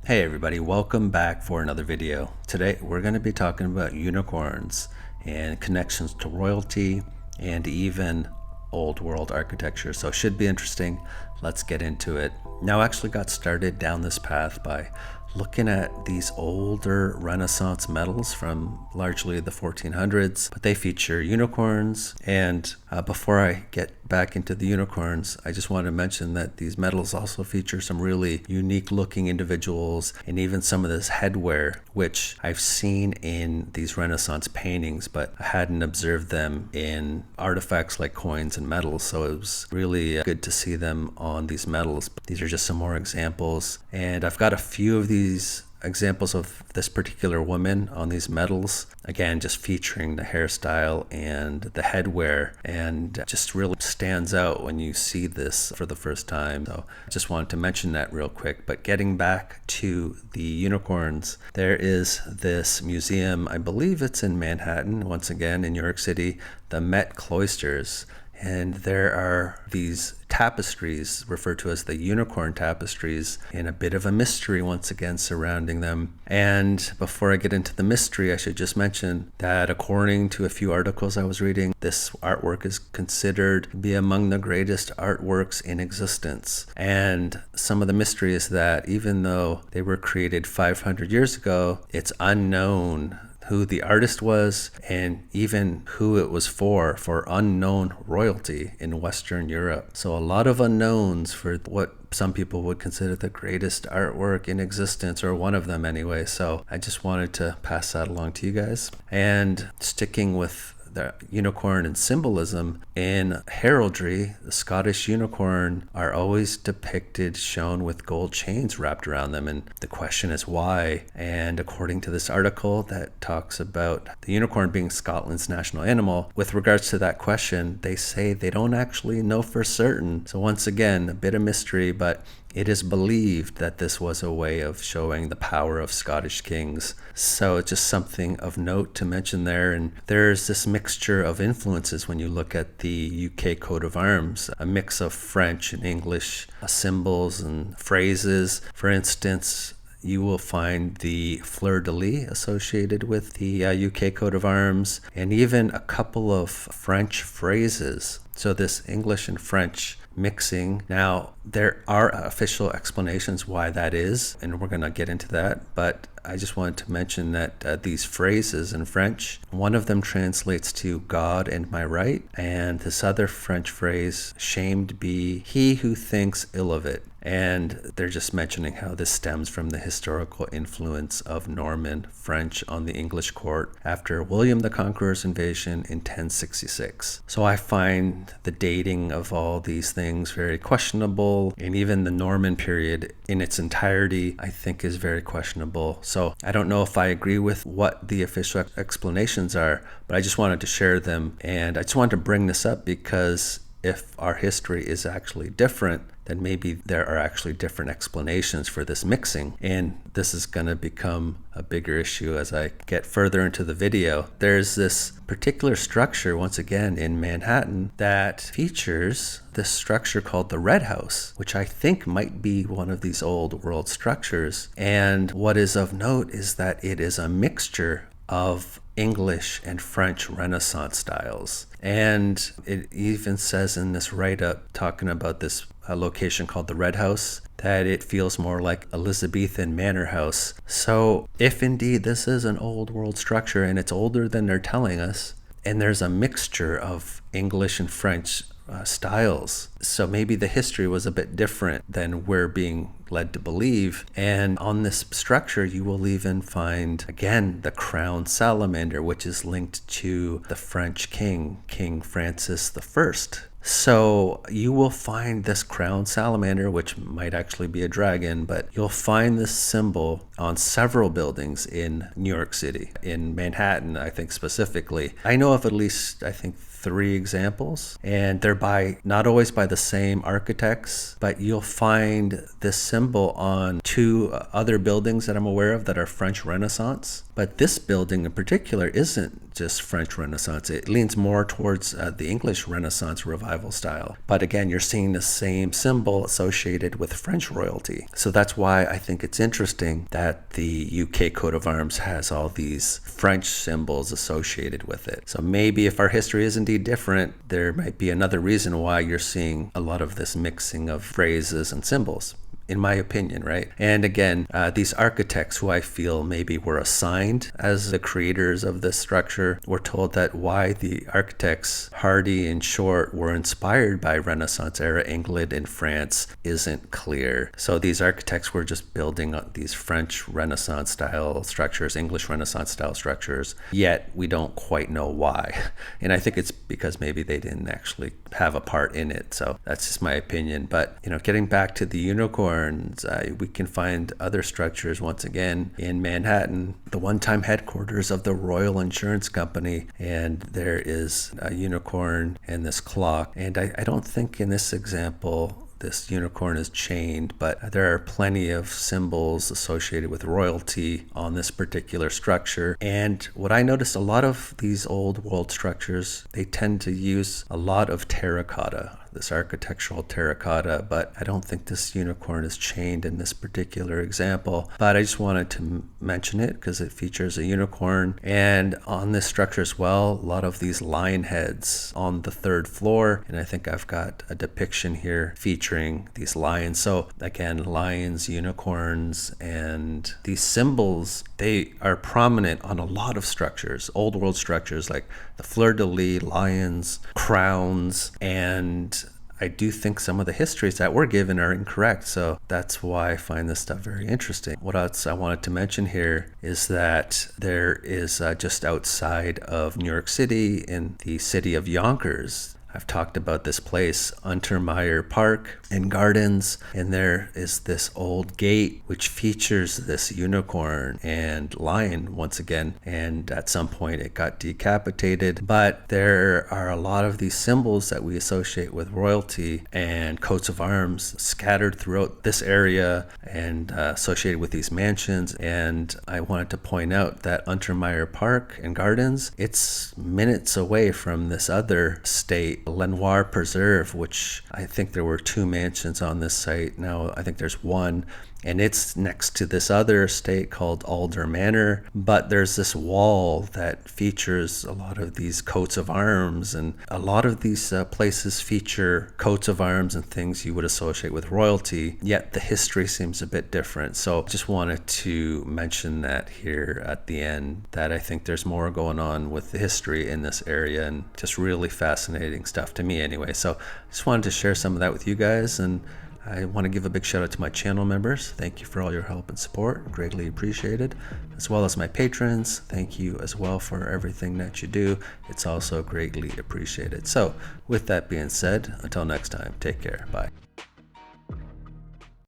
Hey everybody, welcome back for another video. Today we're going to be talking about unicorns and connections to royalty and even old world architecture. So it should be interesting. Let's get into it. Now I actually got started down this path by looking at these older Renaissance medals from largely the 1400s, but they feature unicorns. And before I get back into the unicorns, I just want to mention that these medals also feature some really unique looking individuals and even some of this headwear, which I've seen in these Renaissance paintings, but I hadn't observed them in artifacts like coins and medals. So it was really good to see them on these medals. These are just some more examples. And I've got a few of these examples of this particular woman on these medals, again just featuring the hairstyle and the headwear, and just really stands out when you see this for the first time. So I just wanted to mention that real quick. But getting back to the unicorns, there is this museum, I believe it's in Manhattan, once again in New York City, the Met Cloisters. And there are these tapestries referred to as the unicorn tapestries, and a bit of a mystery once again surrounding them. And before I get into the mystery, I should just mention that according to a few articles I was reading, this artwork is considered to be among the greatest artworks in existence. And some of the mystery is that even though they were created 500 years ago, it's unknown who the artist was, and even who it was for unknown royalty in Western Europe. So a lot of unknowns for what some people would consider the greatest artwork in existence, or one of them anyway. So I just wanted to pass that along to you guys. And sticking with the unicorn and symbolism, in heraldry, the Scottish unicorn are always depicted, shown with gold chains wrapped around them. And the question is why? And according to this article that talks about the unicorn being Scotland's national animal, with regards to that question, they say they don't actually know for certain. So once again, a bit of mystery, but it is believed that this was a way of showing the power of Scottish kings. So it's just something of note to mention there. And there's this mixture of influences when you look at the UK coat of arms, a mix of French and English symbols and phrases. For instance, you will find the fleur-de-lis associated with the UK coat of arms, and even a couple of French phrases. So this English and French mixing. Now, there are official explanations why that is, and we're going to get into that, but I just wanted to mention that these phrases in French, one of them translates to God and my right, and this other French phrase, shamed be he who thinks ill of it. And they're just mentioning how this stems from the historical influence of Norman French on the English court after William the Conqueror's invasion in 1066. So I find the dating of all these things very questionable, and even the Norman period in its entirety I think is very questionable. So I don't know if I agree with what the official explanations are, but I just wanted to share them. And I just wanted to bring this up because if our history is actually different, then maybe there are actually different explanations for this mixing. And this is going to become a bigger issue as I get further into the video. There's this particular structure, once again, in Manhattan that features this structure called the Red House, which I think might be one of these old world structures. And what is of note is that it is a mixture of English and French Renaissance styles. And it even says in this write-up talking about this location called the Red House that it feels more like Elizabethan manor house. So if indeed this is an old world structure and it's older than they're telling us, and there's a mixture of English and French styles, so maybe the history was a bit different than we're being led to believe. And on this structure you will even find again the crown salamander, which is linked to the French king, King Francis I. So you will find this crown salamander, which might actually be a dragon, but you'll find this symbol on several buildings in New York City, in Manhattan, I think specifically. I know of at least, I think, 3 examples, and they're by not always by the same architects, but you'll find this symbol on 2 other buildings that I'm aware of that are French Renaissance. But this building in particular isn't just French Renaissance. It leans more towards the English Renaissance revival style. But again, you're seeing the same symbol associated with French royalty. So that's why I think it's interesting that the UK coat of arms has all these French symbols associated with it. So maybe if our history is indeed different, there might be another reason why you're seeing a lot of this mixing of phrases and symbols, in my opinion, right? And again, these architects who I feel maybe were assigned as the creators of this structure were told that why the architects Hardy and Short were inspired by Renaissance era England and France isn't clear. So these architects were just building these French Renaissance style structures, English Renaissance style structures, yet we don't quite know why. And I think it's because maybe they didn't actually have a part in it. So that's just my opinion. But, getting back to the unicorn, we can find other structures once again in Manhattan, the one-time headquarters of the Royal Insurance Company, and there is a unicorn and this clock. And I don't think in this example this unicorn is chained, but there are plenty of symbols associated with royalty on this particular structure. And what I noticed, a lot of these old world structures, they tend to use a lot of terracotta, this architectural terracotta, but I don't think this unicorn is chained in this particular example. But I just wanted to mention it because it features a unicorn. And on this structure as well, a lot of these lion heads on the third floor. And I think I've got a depiction here featuring these lions. So again, lions, unicorns, and these symbols, they are prominent on a lot of structures, old world structures like the fleur-de-lis, lions, crowns, and I do think some of the histories that we're given are incorrect. So that's why I find this stuff very interesting. What else I wanted to mention here is that there is just outside of New York City in the city of Yonkers, I've talked about this place, Untermeyer Park and Gardens, and there is this old gate which features this unicorn and lion once again, and at some point it got decapitated. But there are a lot of these symbols that we associate with royalty and coats of arms scattered throughout this area and associated with these mansions. And I wanted to point out that Untermeyer Park and Gardens, it's minutes away from this other state, Lenoir Preserve, which I think there were 2 mansions on this site. Now I think there's 1, and it's next to this other estate called Alder Manor. But there's this wall that features a lot of these coats of arms, and a lot of these places feature coats of arms and things you would associate with royalty, yet the history seems a bit different. So just wanted to mention that here at the end, that I think there's more going on with the history in this area, and just really fascinating stuff to me anyway. So just wanted to share some of that with you guys, and I want to give a big shout out to my channel members. Thank you for all your help and support, greatly appreciated, as well as my patrons. Thank you as well for everything that you do. It's also greatly appreciated. So with that being said, until next time, take care. Bye.